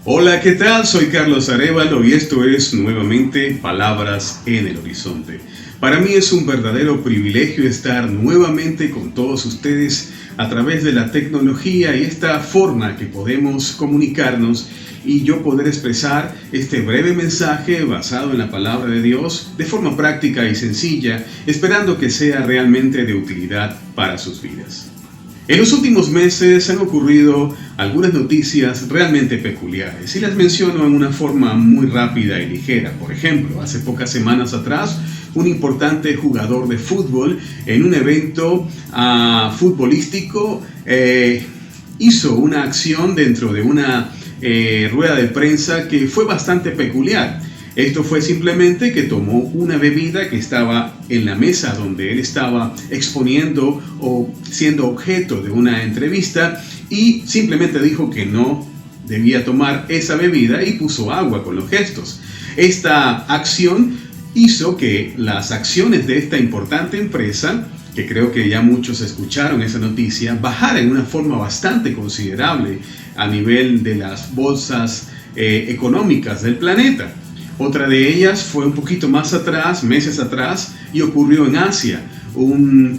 Hola, ¿qué tal? Soy Carlos Arévalo y esto es nuevamente Palabras en el Horizonte. Para mí es un verdadero privilegio estar nuevamente con todos ustedes a través de la tecnología y esta forma que podemos comunicarnos y yo poder expresar este breve mensaje basado en la palabra de Dios de forma práctica y sencilla, esperando que sea realmente de utilidad para sus vidas. En los últimos meses han ocurrido algunas noticias realmente peculiares y las menciono en una forma muy rápida y ligera. Por ejemplo, hace pocas semanas atrás, un importante jugador de fútbol en un evento futbolístico hizo una acción dentro de una rueda de prensa que fue bastante peculiar. Esto fue simplemente que tomó una bebida que estaba en la mesa donde él estaba exponiendo o siendo objeto de una entrevista y simplemente dijo que no debía tomar esa bebida y puso agua con los gestos. Esta acción hizo que las acciones de esta importante empresa, que creo que ya muchos escucharon esa noticia, bajaran de una forma bastante considerable a nivel de las bolsas económicas del planeta. Otra de ellas fue un poquito más atrás, meses atrás, y ocurrió en Asia. Un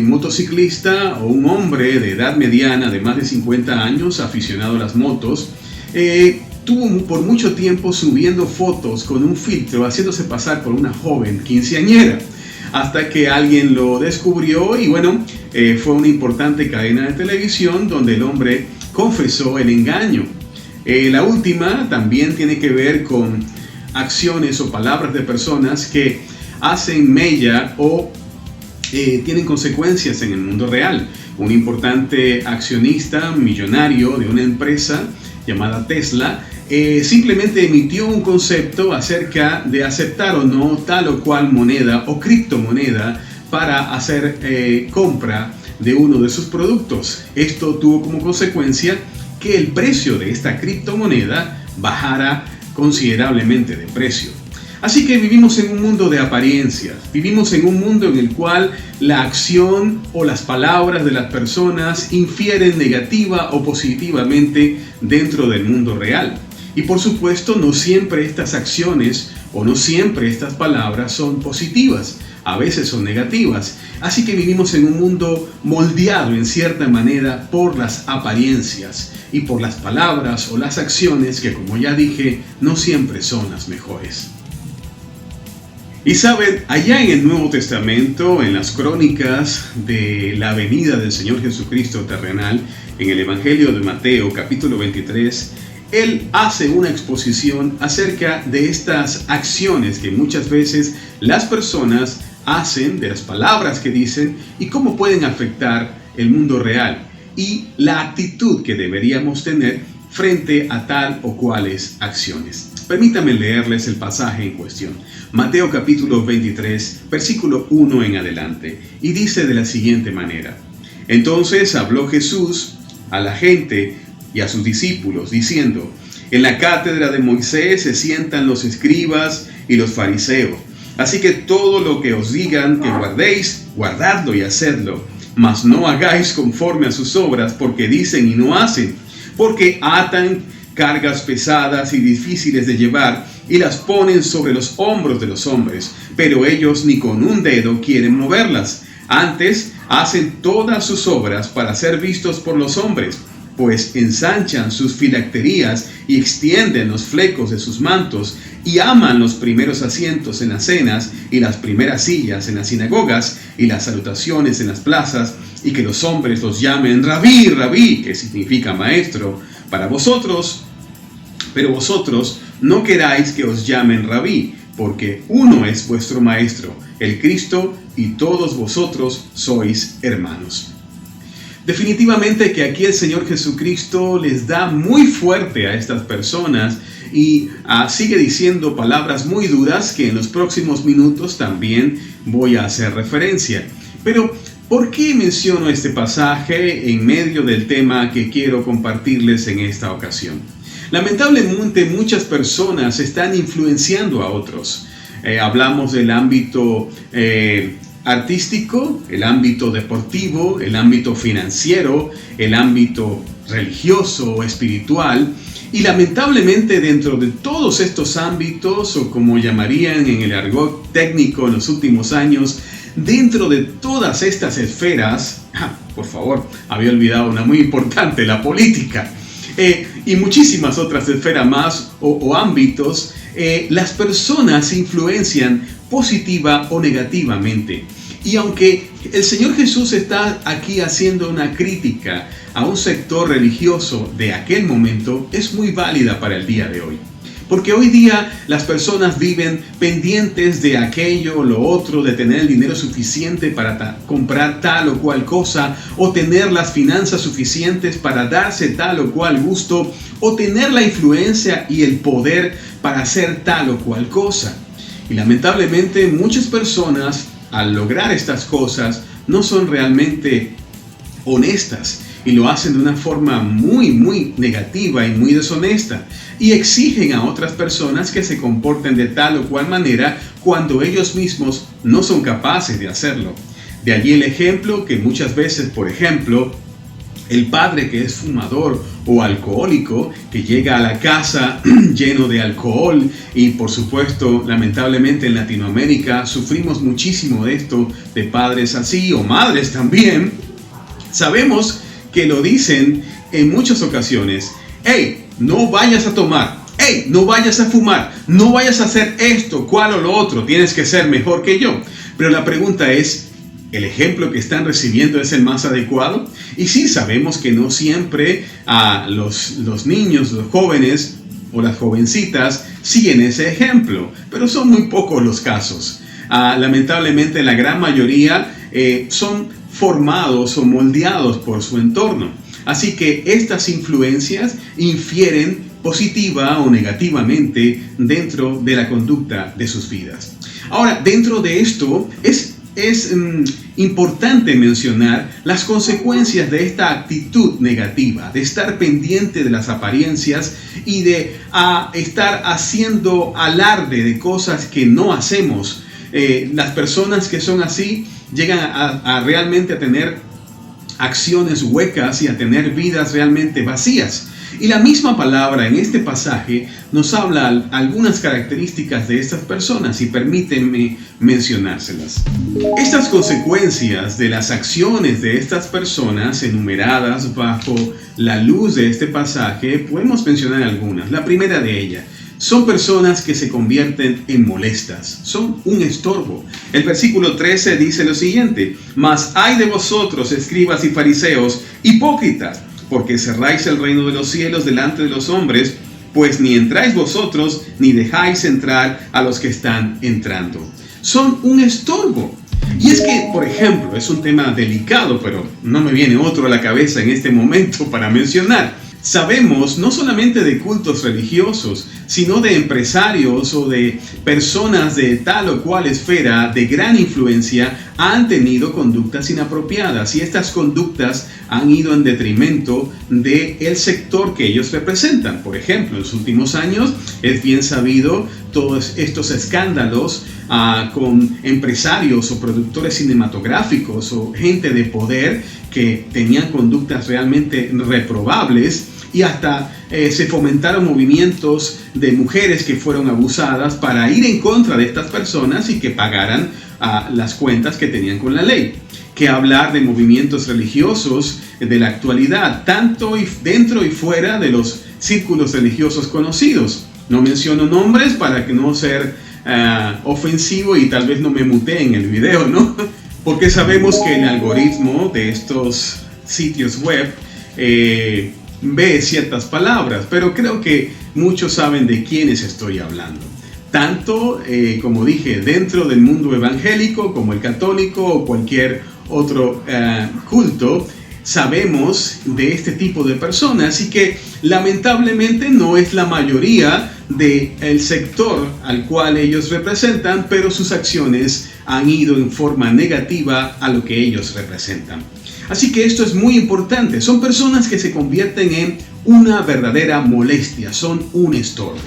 motociclista o un hombre de edad mediana de más de 50 años, aficionado a las motos, tuvo por mucho tiempo subiendo fotos con un filtro, haciéndose pasar por una joven quinceañera, hasta que alguien lo descubrió y bueno, fue una importante cadena de televisión donde el hombre confesó el engaño. La última también tiene que ver con acciones o palabras de personas que hacen mella o tienen consecuencias en el mundo real. Un importante accionista millonario de una empresa llamada Tesla simplemente emitió un concepto acerca de aceptar o no tal o cual moneda o criptomoneda para hacer compra de uno de sus productos. Esto tuvo como consecuencia que el precio de esta criptomoneda bajara considerablemente de precio. Así que vivimos en un mundo de apariencias, vivimos en un mundo en el cual la acción o las palabras de las personas infieren negativa o positivamente dentro del mundo real. Y por supuesto, no siempre estas acciones o no siempre estas palabras son positivas, a veces son negativas. Así que vivimos en un mundo moldeado en cierta manera por las apariencias y por las palabras o las acciones que, como ya dije, no siempre son las mejores. Y saben, allá en el Nuevo Testamento, en las crónicas de la venida del Señor Jesucristo terrenal, en el Evangelio de Mateo, capítulo 23, Él hace una exposición acerca de estas acciones que muchas veces las personas hacen, de las palabras que dicen y cómo pueden afectar el mundo real y la actitud que deberíamos tener frente a tal o cuales acciones. Permítanme leerles el pasaje en cuestión. Mateo capítulo 23, versículo 1 en adelante, y dice de la siguiente manera: Entonces habló Jesús a la gente y a sus discípulos, diciendo: En la cátedra de Moisés se sientan los escribas y los fariseos. Así que todo lo que os digan que guardéis, guardadlo y hacedlo. Mas no hagáis conforme a sus obras, porque dicen y no hacen. Porque atan cargas pesadas y difíciles de llevar y las ponen sobre los hombros de los hombres, pero ellos ni con un dedo quieren moverlas. Antes hacen todas sus obras para ser vistos por los hombres, pues ensanchan sus filacterías y extienden los flecos de sus mantos y aman los primeros asientos en las cenas y las primeras sillas en las sinagogas y las salutaciones en las plazas, y que los hombres los llamen rabí, rabí, que significa maestro, pero vosotros no queráis que os llamen rabí, porque uno es vuestro maestro, el Cristo, y todos vosotros sois hermanos. Definitivamente que aquí el Señor Jesucristo les da muy fuerte a estas personas y sigue diciendo palabras muy duras que en los próximos minutos también voy a hacer referencia. Pero, ¿por qué menciono este pasaje en medio del tema que quiero compartirles en esta ocasión? Lamentablemente muchas personas están influenciando a otros. Hablamos del ámbito artístico, el ámbito deportivo, el ámbito financiero, el ámbito religioso o espiritual, Y lamentablemente dentro de todos estos ámbitos, o como llamarían en el argot técnico en los últimos años, dentro de todas estas esferas, por favor, había olvidado una muy importante, la política, y muchísimas otras esferas más o ámbitos, las personas influencian positiva o negativamente. Y aunque el Señor Jesús está aquí haciendo una crítica a un sector religioso de aquel momento, es muy válida para el día de hoy. Porque hoy día las personas viven pendientes de aquello o lo otro, de tener el dinero suficiente para comprar tal o cual cosa, o tener las finanzas suficientes para darse tal o cual gusto, o tener la influencia y el poder para hacer tal o cual cosa. Y lamentablemente muchas personas, al lograr estas cosas, no son realmente honestas y lo hacen de una forma muy negativa y muy deshonesta, y exigen a otras personas que se comporten de tal o cual manera cuando ellos mismos no son capaces de hacerlo. De allí el ejemplo que muchas veces, por ejemplo, el padre que es fumador o alcohólico, que llega a la casa lleno de alcohol, y por supuesto, lamentablemente en Latinoamérica sufrimos muchísimo de esto, de padres así o madres también. Sabemos que lo dicen en muchas ocasiones: hey, no vayas a tomar, hey, no vayas a fumar, no vayas a hacer esto, cual o lo otro, tienes que ser mejor que yo. Pero la pregunta es, ¿el ejemplo que están recibiendo es el más adecuado? Y sí, sabemos que no siempre a los niños, los jóvenes o las jovencitas siguen ese ejemplo, pero son muy pocos los casos. Lamentablemente la gran mayoría son formados o moldeados por su entorno. Así que estas influencias infieren positiva o negativamente dentro de la conducta de sus vidas. Ahora, dentro de esto es importante mencionar las consecuencias de esta actitud negativa, de estar pendiente de las apariencias y de estar haciendo alarde de cosas que no hacemos. Las personas que son así llegan a realmente a tener acciones huecas y a tener vidas realmente vacías. Y la misma palabra en este pasaje nos habla algunas características de estas personas, y permítanme mencionárselas. Estas consecuencias de las acciones de estas personas enumeradas bajo la luz de este pasaje, podemos mencionar algunas. La primera de ellas: son personas que se convierten en molestas, son un estorbo. El versículo 13 dice lo siguiente: mas ay de vosotros, escribas y fariseos, hipócritas, porque cerráis el reino de los cielos delante de los hombres, pues ni entráis vosotros, ni dejáis entrar a los que están entrando. Son un estorbo. Y es que, por ejemplo, es un tema delicado, pero no me viene otro a la cabeza en este momento para mencionar. Sabemos no solamente de cultos religiosos, sino de empresarios o de personas de tal o cual esfera de gran influencia han tenido conductas inapropiadas, y estas conductas han ido en detrimento del sector que ellos representan. Por ejemplo, en los últimos años es bien sabido todos estos escándalos con empresarios o productores cinematográficos o gente de poder que tenían conductas realmente reprobables, y hasta se fomentaron movimientos de mujeres que fueron abusadas para ir en contra de estas personas y que pagaran las cuentas que tenían con la ley. Que hablar de movimientos religiosos de la actualidad, tanto dentro y fuera de los círculos religiosos conocidos. No menciono nombres para que no ser ofensivo y tal vez no me mutee en el video, ¿no? Porque sabemos que el algoritmo de estos sitios web ve ciertas palabras, pero creo que muchos saben de quiénes estoy hablando. Tanto, como dije, dentro del mundo evangélico como el católico o cualquier otro culto, sabemos de este tipo de personas, y que lamentablemente no es la mayoría del sector al cual ellos representan, pero sus acciones han ido en forma negativa a lo que ellos representan. Así que esto es muy importante. Son personas que se convierten en una verdadera molestia, son un estorbo.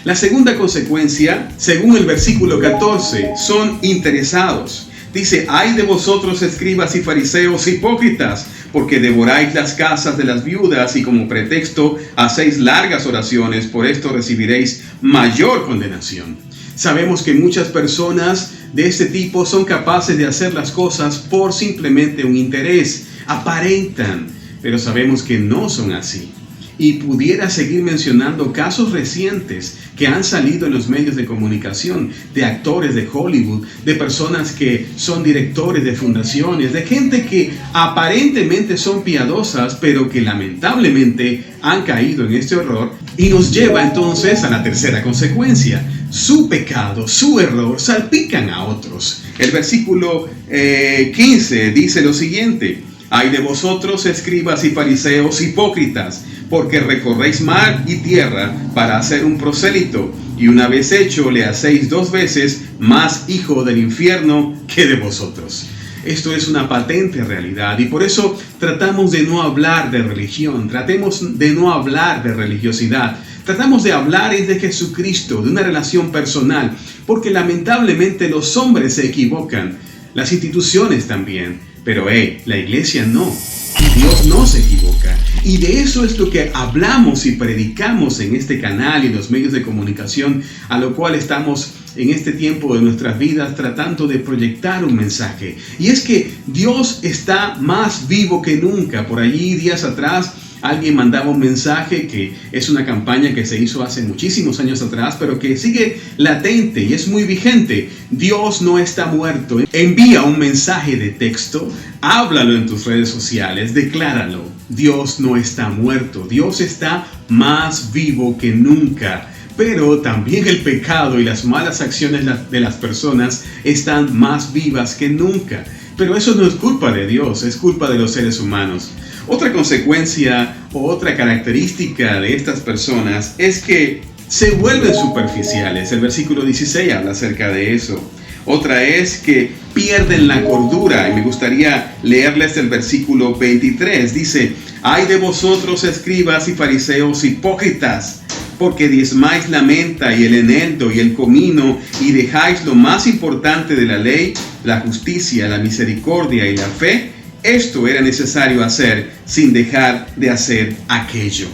La segunda consecuencia, según el versículo 14, son interesados. Dice, ay de vosotros escribas y fariseos hipócritas, porque devoráis las casas de las viudas y como pretexto hacéis largas oraciones, por esto recibiréis mayor condenación. Sabemos que muchas personas de este tipo son capaces de hacer las cosas por simplemente un interés, aparentan, pero sabemos que no son así. Y pudiera seguir mencionando casos recientes que han salido en los medios de comunicación, de actores de Hollywood, de personas que son directores de fundaciones, de gente que aparentemente son piadosas, pero que lamentablemente han caído en este error. Y nos lleva entonces a la tercera consecuencia. Su pecado, su error, salpican a otros. El versículo 15 dice lo siguiente: ay de vosotros, escribas y fariseos hipócritas, porque recorréis mar y tierra para hacer un prosélito, y una vez hecho le hacéis 2 veces más hijo del infierno que de vosotros. Esto es una patente realidad y por eso tratamos de no hablar de religión, tratemos de no hablar de religiosidad, tratamos de hablar de Jesucristo, de una relación personal, porque lamentablemente los hombres se equivocan, las instituciones también, pero la iglesia no. Y Dios no se equivoca. Y de eso es lo que hablamos y predicamos en este canal y en los medios de comunicación, a lo cual estamos en este tiempo de nuestras vidas tratando de proyectar un mensaje. Y es que Dios está más vivo que nunca. Por allí días atrás alguien mandaba un mensaje que es una campaña que se hizo hace muchísimos años atrás, pero que sigue latente y es muy vigente. Dios no está muerto. Envía un mensaje de texto, háblalo en tus redes sociales, decláralo. Dios no está muerto. Dios está más vivo que nunca. Pero también el pecado y las malas acciones de las personas están más vivas que nunca. Pero eso no es culpa de Dios, es culpa de los seres humanos. Otra consecuencia o otra característica de estas personas es que se vuelven superficiales. El versículo 16 habla acerca de eso. Otra es que pierden la cordura. Y me gustaría leerles el versículo 23. Dice, ay de vosotros, escribas y fariseos hipócritas, porque diezmáis la menta y el eneldo y el comino y dejáis lo más importante de la ley, la justicia, la misericordia y la fe. Esto era necesario hacer sin dejar de hacer aquello.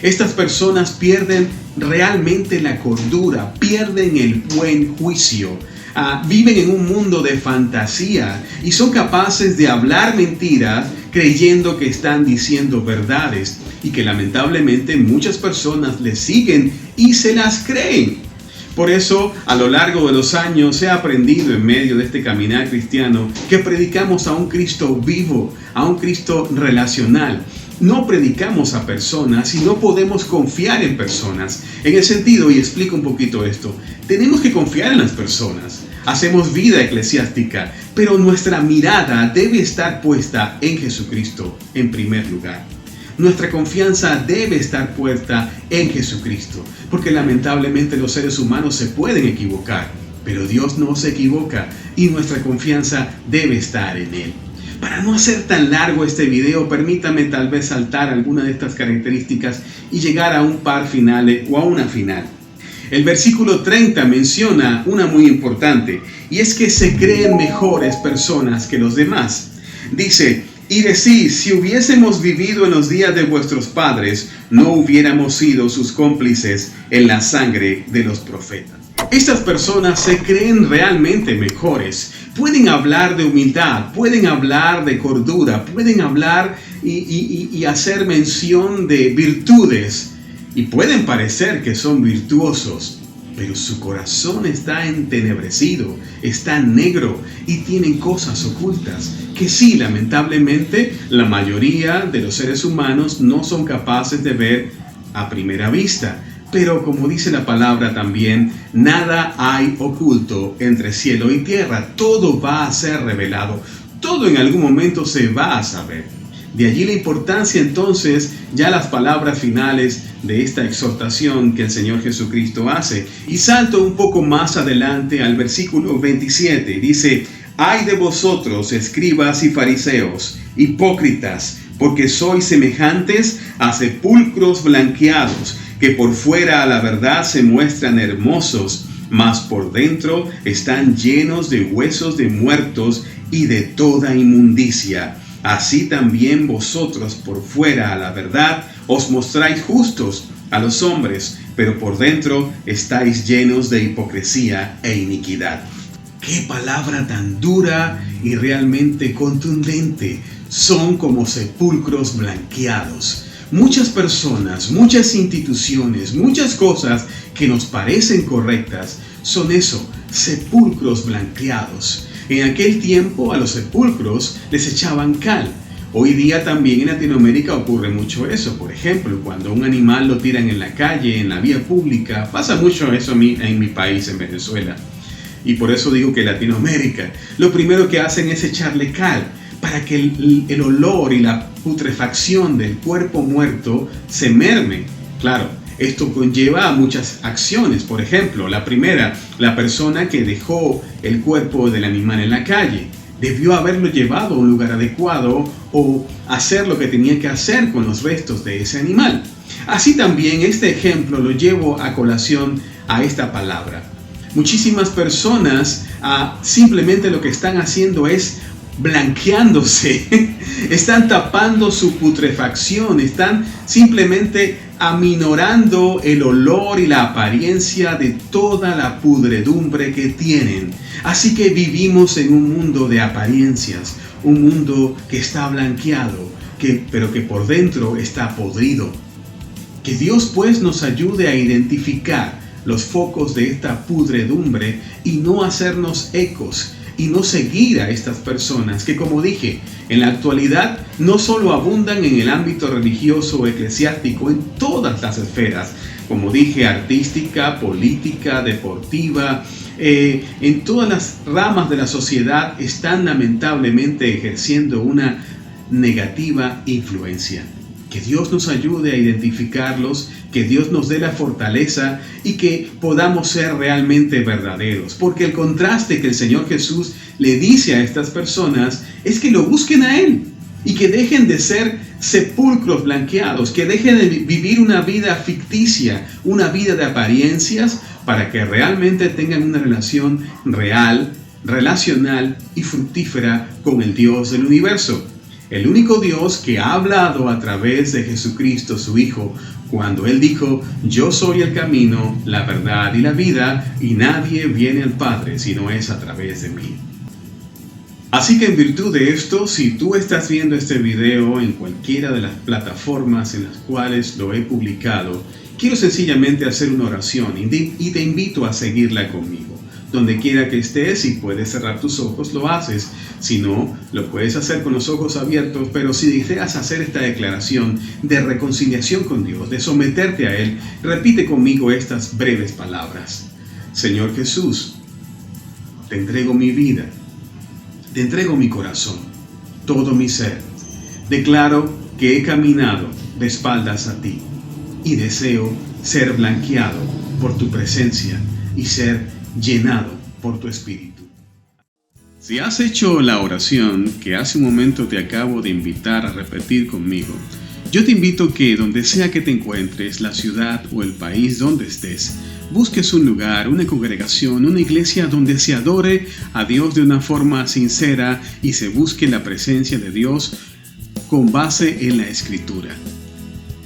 Estas personas pierden realmente la cordura, pierden el buen juicio. Viven en un mundo de fantasía y son capaces de hablar mentiras creyendo que están diciendo verdades y que lamentablemente muchas personas les siguen y se las creen. Por eso, a lo largo de los años se ha aprendido en medio de este caminar cristiano que predicamos a un Cristo vivo, a un Cristo relacional. No predicamos a personas y no podemos confiar en personas. En el sentido, y explico un poquito esto, tenemos que confiar en las personas. Hacemos vida eclesiástica, pero nuestra mirada debe estar puesta en Jesucristo en primer lugar. Nuestra confianza debe estar puesta en Jesucristo, porque lamentablemente los seres humanos se pueden equivocar, pero Dios no se equivoca y nuestra confianza debe estar en Él. Para no hacer tan largo este video, permítame tal vez saltar alguna de estas características y llegar a un par finales o a una final. El versículo 30 menciona una muy importante, y es que se creen mejores personas que los demás. Dice, y decís, si hubiésemos vivido en los días de vuestros padres, no hubiéramos sido sus cómplices en la sangre de los profetas. Estas personas se creen realmente mejores. Pueden hablar de humildad, pueden hablar de cordura, pueden hablar y hacer mención de virtudes. Y pueden parecer que son virtuosos, pero su corazón está entenebrecido, está negro y tienen cosas ocultas que sí, lamentablemente, la mayoría de los seres humanos no son capaces de ver a primera vista. Pero como dice la palabra también, nada hay oculto entre cielo y tierra. Todo va a ser revelado. Todo en algún momento se va a saber. De allí la importancia entonces, ya las palabras finales de esta exhortación que el Señor Jesucristo hace. Y salto un poco más adelante al versículo 27. Dice, ay de vosotros, escribas y fariseos, hipócritas, porque sois semejantes a sepulcros blanqueados, que por fuera a la verdad se muestran hermosos, mas por dentro están llenos de huesos de muertos y de toda inmundicia. Así también vosotros por fuera a la verdad os mostráis justos a los hombres, pero por dentro estáis llenos de hipocresía e iniquidad. ¡Qué palabra tan dura y realmente contundente! Son como sepulcros blanqueados. Muchas personas, muchas instituciones, muchas cosas que nos parecen correctas son eso, sepulcros blanqueados. En aquel tiempo a los sepulcros les echaban cal. Hoy día también en Latinoamérica ocurre mucho eso. Por ejemplo, cuando un animal lo tiran en la calle, en la vía pública, pasa mucho eso en mi país, en Venezuela. Y por eso digo que Latinoamérica, lo primero que hacen es echarle cal para que el olor y la putrefacción del cuerpo muerto se merme. Claro, esto conlleva a muchas acciones. Por ejemplo, la primera, la persona que dejó el cuerpo del animal en la calle debió haberlo llevado a un lugar adecuado o hacer lo que tenía que hacer con los restos de ese animal. Así también este ejemplo lo llevo a colación a esta palabra. Muchísimas personas simplemente lo que están haciendo es blanqueándose, están tapando su putrefacción, están simplemente aminorando el olor y la apariencia de toda la pudredumbre que tienen. Así que vivimos en un mundo de apariencias, un mundo que está blanqueado, pero que por dentro está podrido. Que Dios pues nos ayude a identificar los focos de esta pudredumbre y no hacernos ecos y no seguir a estas personas que, como dije, en la actualidad no solo abundan en el ámbito religioso o eclesiástico, en todas las esferas, como dije, artística, política, deportiva, en todas las ramas de la sociedad están lamentablemente ejerciendo una negativa influencia. Que Dios nos ayude a identificarlos, que Dios nos dé la fortaleza y que podamos ser realmente verdaderos. Porque el contraste que el Señor Jesús le dice a estas personas es que lo busquen a Él y que dejen de ser sepulcros blanqueados, que dejen de vivir una vida ficticia, una vida de apariencias, para que realmente tengan una relación real, relacional y fructífera con el Dios del universo. El único Dios que ha hablado a través de Jesucristo, su Hijo, cuando Él dijo: yo soy el camino, la verdad y la vida, y nadie viene al Padre si no es a través de mí. Así que en virtud de esto, si tú estás viendo este video en cualquiera de las plataformas en las cuales lo he publicado, quiero sencillamente hacer una oración y te invito a seguirla conmigo. Donde quiera que estés, si puedes cerrar tus ojos, lo haces. Si no, lo puedes hacer con los ojos abiertos, pero si deseas hacer esta declaración de reconciliación con Dios, de someterte a Él, repite conmigo estas breves palabras. Señor Jesús, te entrego mi vida, te entrego mi corazón, todo mi ser. Declaro que he caminado de espaldas a ti y deseo ser blanqueado por tu presencia y ser llenado por tu Espíritu. Si has hecho la oración que hace un momento te acabo de invitar a repetir conmigo, yo te invito que donde sea que te encuentres, la ciudad o el país donde estés, busques un lugar, una congregación, una iglesia donde se adore a Dios de una forma sincera y se busque la presencia de Dios con base en la Escritura.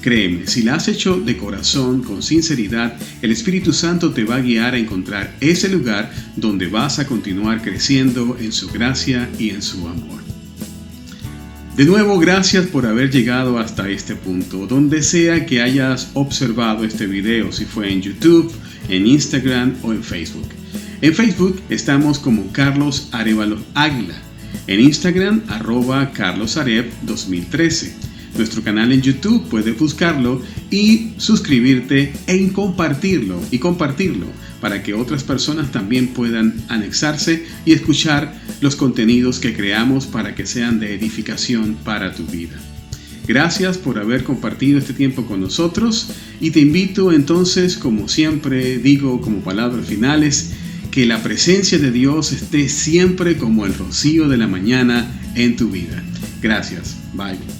Créeme, si la has hecho de corazón, con sinceridad, el Espíritu Santo te va a guiar a encontrar ese lugar donde vas a continuar creciendo en su gracia y en su amor. De nuevo, gracias por haber llegado hasta este punto. Donde sea que hayas observado este video, si fue en YouTube, en Instagram o en Facebook. En Facebook estamos como Carlos Arévalo Águila. En Instagram, @CarlosArep2013. Nuestro canal en YouTube, puedes buscarlo y suscribirte y compartirlo para que otras personas también puedan anexarse y escuchar los contenidos que creamos para que sean de edificación para tu vida. Gracias por haber compartido este tiempo con nosotros y te invito entonces, como siempre digo como palabras finales, que la presencia de Dios esté siempre como el rocío de la mañana en tu vida. Gracias. Bye.